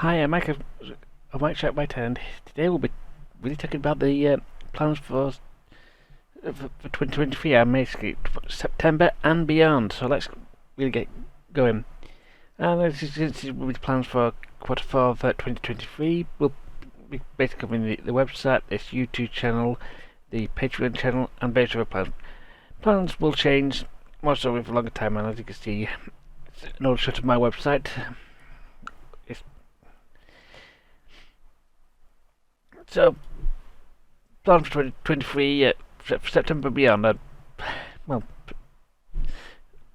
Hi, I'm Mike of Mike Shack White, and today we'll be really talking about the plans for 2023 and basically September and beyond. So let's really get going. And this is will be plans for quarter four of 2023. We'll be basically covering the website, this YouTube channel, the Patreon channel, and various other plans. Plans will change most of it for a longer time, and as you can see, an old shot of my website. So, plans for 2023, for September and beyond, well,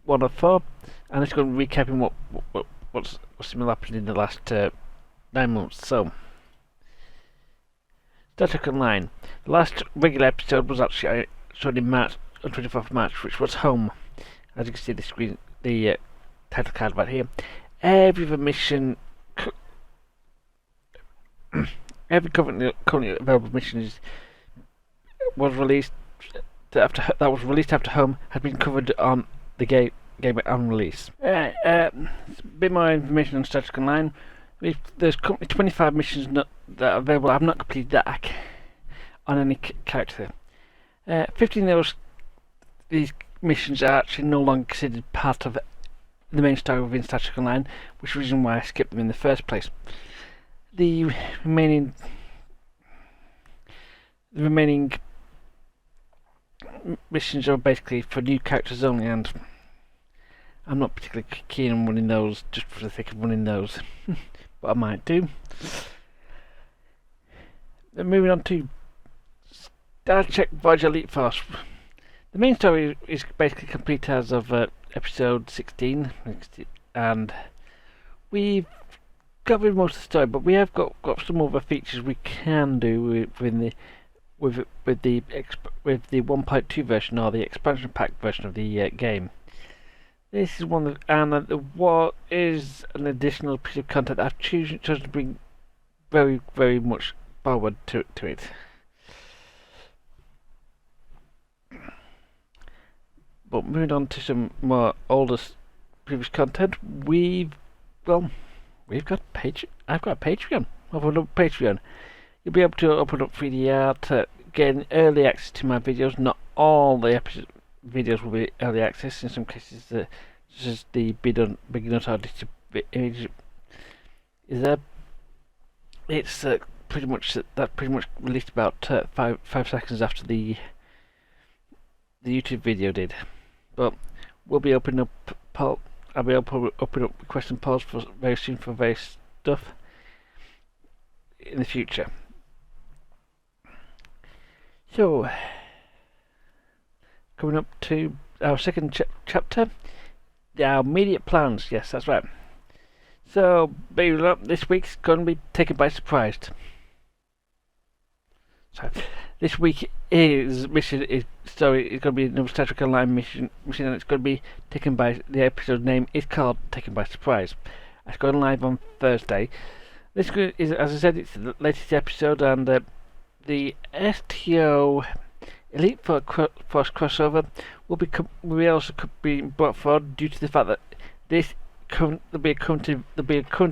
one of four, and it's going to be recapping what's happened in the last 9 months. So, Star Trek Online. The last regular episode was actually shown in March, on 24th of March, which was Home. As you can see the screen, the title card right here. Every mission. Every currently available mission was released after Home had been covered on the game on release. A bit more information on Star Trek Online. There's currently 25 missions that are available. I've not completed that on any character. 15 of these missions are actually no longer considered part of the main story within Star Trek Online, which is the reason why I skipped them in the first place. The remaining missions are basically for new characters only, and I'm not particularly keen on running those just for the sake of running those, but I might do. Then moving on to Star Trek Voyager Elite Force. The main story is basically complete as of episode 16, and we've covered most of the story, but we have got some other features we can do with the 1.2 version or the expansion pack version of the game. This is one of, and what is an additional piece of content I've chosen to bring very much forward to it. But moving on to some more older previous content, I've got a Patreon. Open up Patreon. You'll be able to open up 3D art, gain early access to my videos. Not all the videos will be early access. In some cases, such as the beginner audited image is there. It's pretty much released about 5 seconds after the YouTube video did. But we'll be opening up I'll be able to open up requests and polls very soon for various stuff in the future. So, coming up to our second chapter, our immediate plans. Yes, that's right. So, this week's going to be taken by surprise. So, this week is going to be another Star Trek Online mission, and it's going to be taken by, the episode name is called Taken by Surprise. It's going live on Thursday. This is, as I said, it's the latest episode, and the STO Elite Force crossover will also be brought forward due to the fact that there'll be a current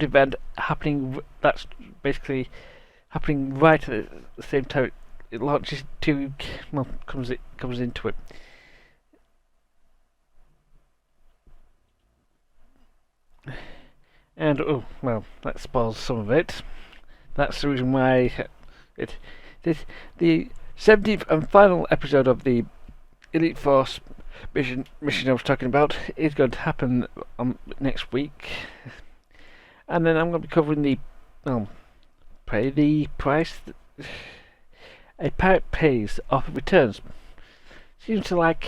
event happening that's basically happening right at the same time. It launches comes into it. And that spoils some of it. That's the reason why the 17th and final episode of the Elite Force mission I was talking about is going to happen next week, and then I'm going to be covering the price a pirate pays off returns. Seems to like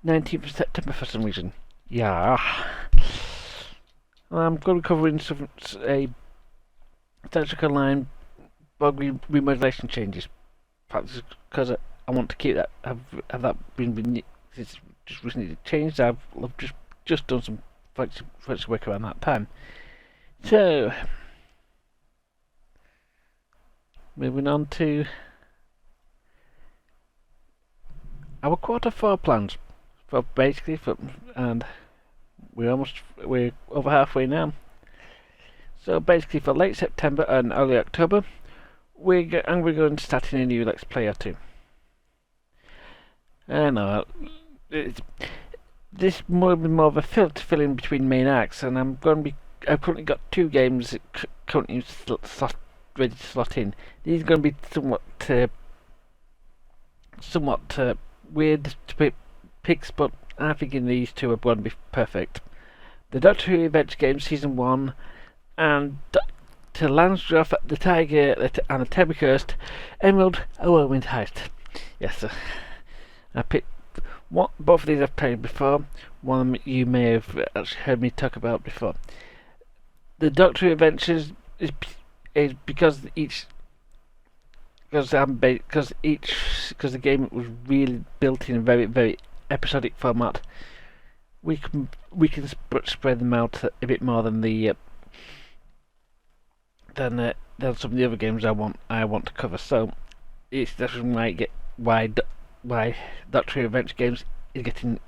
19th of September for some reason. Yeah. I'm going to be covering a Star Trek Online bug remodulation changes. Perhaps because I want to keep that, have that been it's just recently changed. I've just done some fancy work around that time. So, moving on to our quarter four plans and we're over halfway now. So basically, for late September and early October, we're going to start in a new Let's Play or two. No, this will be more of a fill to fill in between main acts, and I've currently got 2 games currently ready to slot in. These are going to be somewhat weird to picks, but I think these 2 are going to be perfect. The Doctor Who Adventure Game Season 1 and to Lansdorf, the Tiger and the Terry Cursed Emerald A Whirlwind Heist. Yes, I picked both of these I've played before. One you may have actually heard me talk about before. The Doctor Who Adventures is because the game was really built in a very, very episodic format. We can spread them out a bit more than than some of the other games I want to cover. So that's why Doctor Who Adventure Games is getting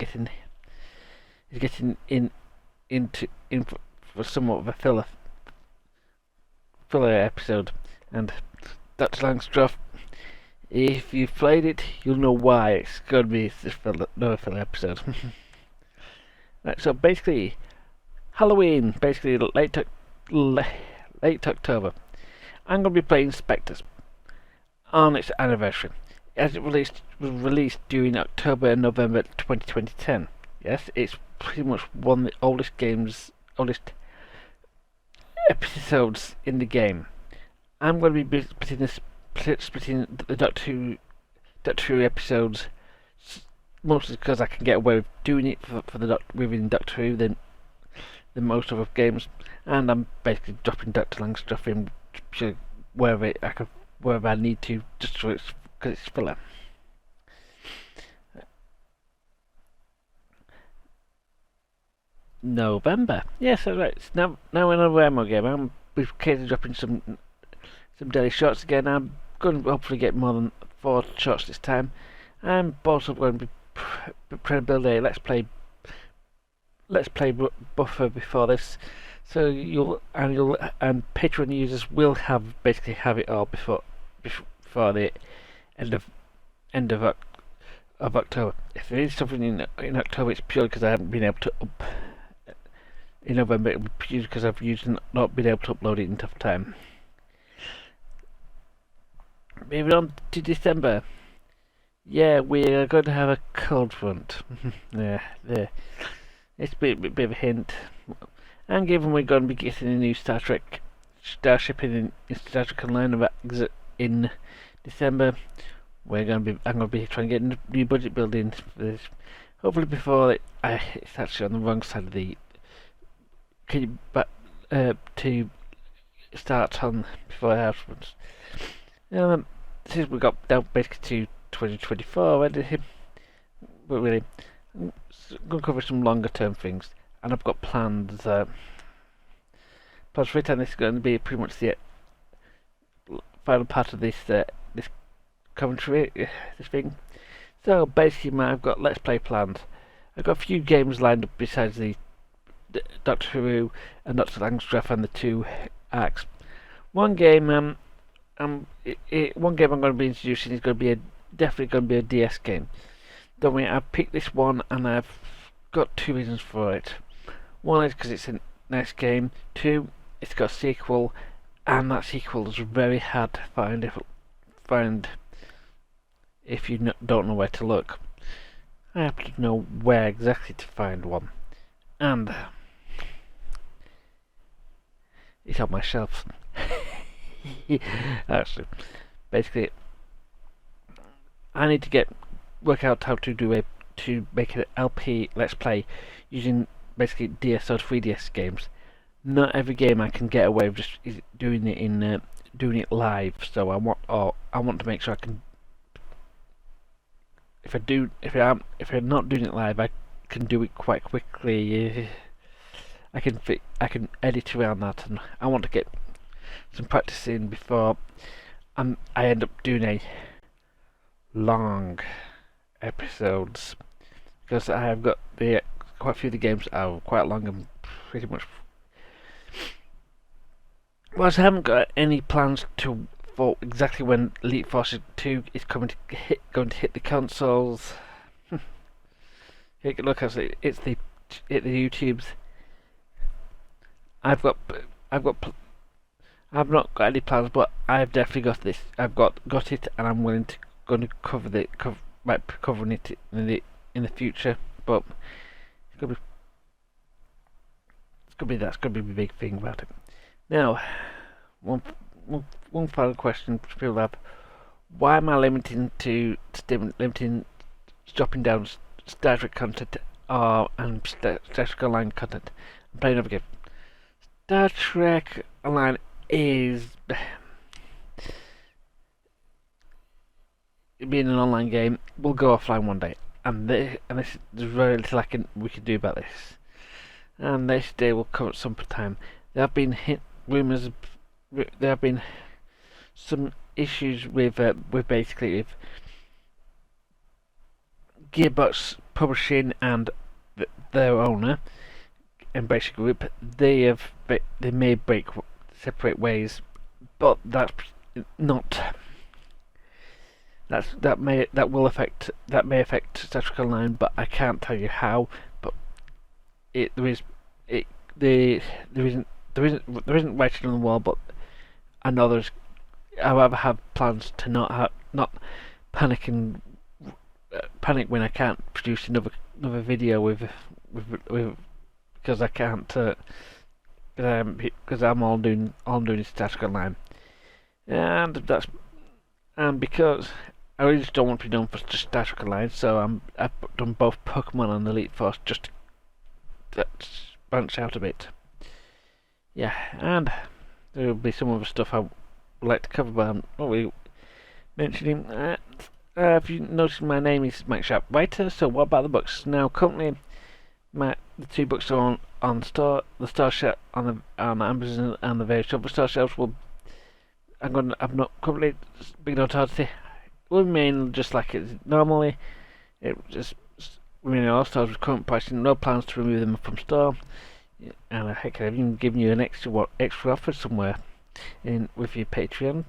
in for somewhat of a filler episode. And Dr. Langstroth, if you've played it, you'll know why it's going to be another filler episode. Right, so basically, Halloween, basically late October, I'm going to be playing Spectres on its anniversary, as it was released during October and November 2010. Yes, it's pretty much one of the oldest episodes in the game. I'm going to be splitting the Doctor Who episodes, mostly because I can get away with doing it within Doctor Who than most other games, and I'm basically dropping Dr. Langstroth in wherever I need to, just because it's filler. November, yes, that's right. It's now another MMO game. I'm occasionally dropping some daily shorts again. I'm going to hopefully get more than 4 shorts this time. I'm also going to be trying to build a Let's Play buffer before this, so and Patreon users will basically have it all before the end of October. If there is something in October, it's purely because I haven't been able to in November. It will be purely because I've not been able to upload it in tough time. Moving on to December. Yeah, we're going to have a cold front. Yeah, there. It's a bit of a hint. And given we're going to be getting a new Starship in Star Trek Online in December, I'm going to be trying to get a new budget build in for this. Hopefully before it's actually on the wrong side of the to start on before the house runs. Since we got down basically to 2024 already, but really, I'm going to cover some longer term things, and I've got plans for it, and this is going to be pretty much the final part of this commentary, this thing. So basically, I've got Let's Play plans. I've got a few games lined up besides the Doctor Who and Dr. Langstroth and the 2 acts. One game I'm going to be introducing is definitely going to be a DS game. Don't worry, I've picked this one and I've got 2 reasons for it. One is because it's a nice game. 2, it's got a sequel, and that sequel is very hard to find if you don't know where to look. I happen to know where exactly to find one, and it's on my shelf. Actually, basically, I need to work out how to make an LP Let's Play using basically DS or 3DS games. Not every game I can get away with just doing it live. So I want to make sure I can. If I'm not doing it live, I can do it quite quickly. I can edit around that, and I want to get some practice in before I end up doing a long episodes, because I have got quite a few of the games are quite long and pretty much whilst I haven't got any plans for exactly when Elite Force 2 is going to hit the consoles. Look, it's the YouTubes. I've not got any plans, but I've definitely got this. I've got it, and I'm going to covering it in the future. But that's gonna be the big thing about it. Now, one final question to people have: why am I limiting dropping down Star Trek content and Star Trek Online content? I'm playing another game. Star Trek Online is being an online game. Will go offline one day, and there's very little we can do about this. And this day will come at some time. There have been rumours. There have been some issues with basically Gearbox Publishing and their owner, Embracer Group. They may separate ways, but that may affect Star Trek Online, but I can't tell you how. But there isn't writing on the wall, but I know I have plans to not panic panic when I can't produce another video with because I can't because I'm all doing is Star Trek Online, and because I really just don't want to be done for just Star Trek Online, so I've done both Pokemon and Elite Force just to branch out a bit. Yeah, and there will be some other stuff I would like to cover, but I'm not really mentioning. If you notice, my name is Mike Sharp Writer. So what about the books? Now, currently, the two books are on the Star Shelf on Amazon and the various other Star Shelves. I'm not currently Big Dog Authority. Will remain just like it is normally. It just remain all stars with current pricing. No plans to remove them from store. And heck, I've even given you an extra offer somewhere with your Patreon.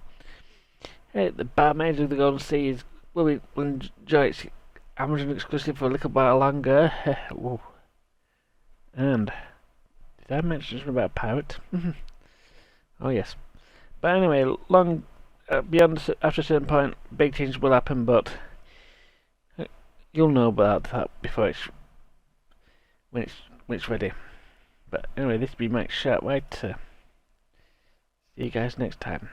Hey, the Barmaids of the Golden Sea will enjoy its Amazon exclusive for a little while longer. Whoa. And did I mention something about a pirate? Oh yes. But anyway, beyond after a certain point, big changes will happen, but you'll know about that before when it's ready. But anyway, this has been Mike Sharp. See you guys next time.